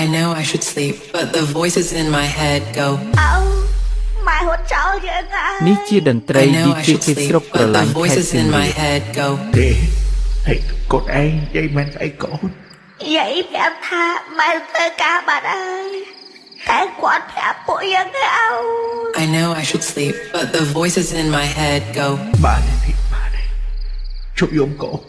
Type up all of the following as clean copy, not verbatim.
I know I should sleep, but the voices in my head go. Mai hốt cháu vậy ngài. នេះជាតន្ត្រី I know I DJ should គេស្រុក sleep, ប្រ but ឡា the ញ់ខេត្ត voices សៀម in រា my ប head go. ទេហេតុកូនឯងនិយាយមិនស្អីកូន Vậy em tha mai tới cả bạn ơi. Cái quán phép bụi yên đâu. I know I should sleep, but the voices in my head go. បានទេបានទេជប់យំកូន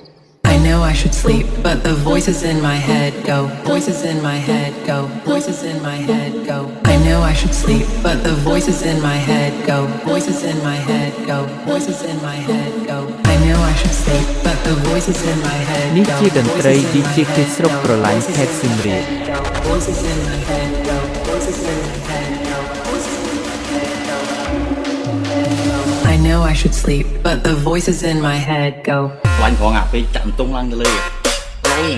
I know I should sleep, but the voices in my head go. Voices in my head go. Voices in my head go. I know I should sleep, but the voices in my head go. Voices in my head go. Voices in my head go. I know I should sleep, but the voices in my head នេះ go. ជាតន្ត្រី DJ គេស្រុកប្រឡាញ់ខេត្តសៀមរាប Voices in my head go. Voices in my head go. I know I should sleep, but the voices in my head go. ខ្លាញ់ផងអាពេលចាក់បន្ទង់ឡើងទៅលើឡូយ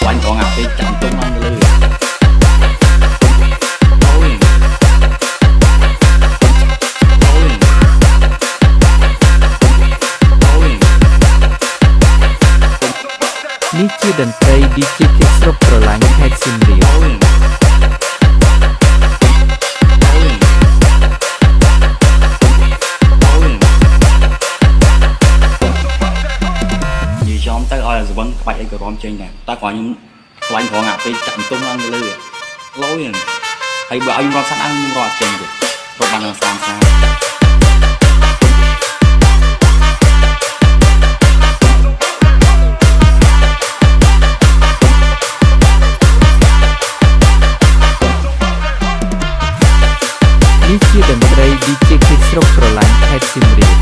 ខ្លាញ់ផងអាពេលចាក់បន្ទង់ឡើងទៅលើនេះជាតន្ត្រី DJ គេស្រុកប្រឡាញ់ខេត្តសៀមរាប និយាយចំទៅឲ្យសវឹងក្បាច់អីក៏រំចេញដែរតែគាត់ខ្ញុំខ្លាញ់ផងអាពេលចាក់បន្ទង់ឡើងទៅលើឡូយហើយបើឲ្យខ្ញុំរត់សាក់ឡើងខ្ញុំរត់ចេញទៀតរត់បានដល់ស្អាតស្អាត នេះជាតន្ត្រី DJ គេស្រុកប្រឡាញ់ខេត្តសៀមរាប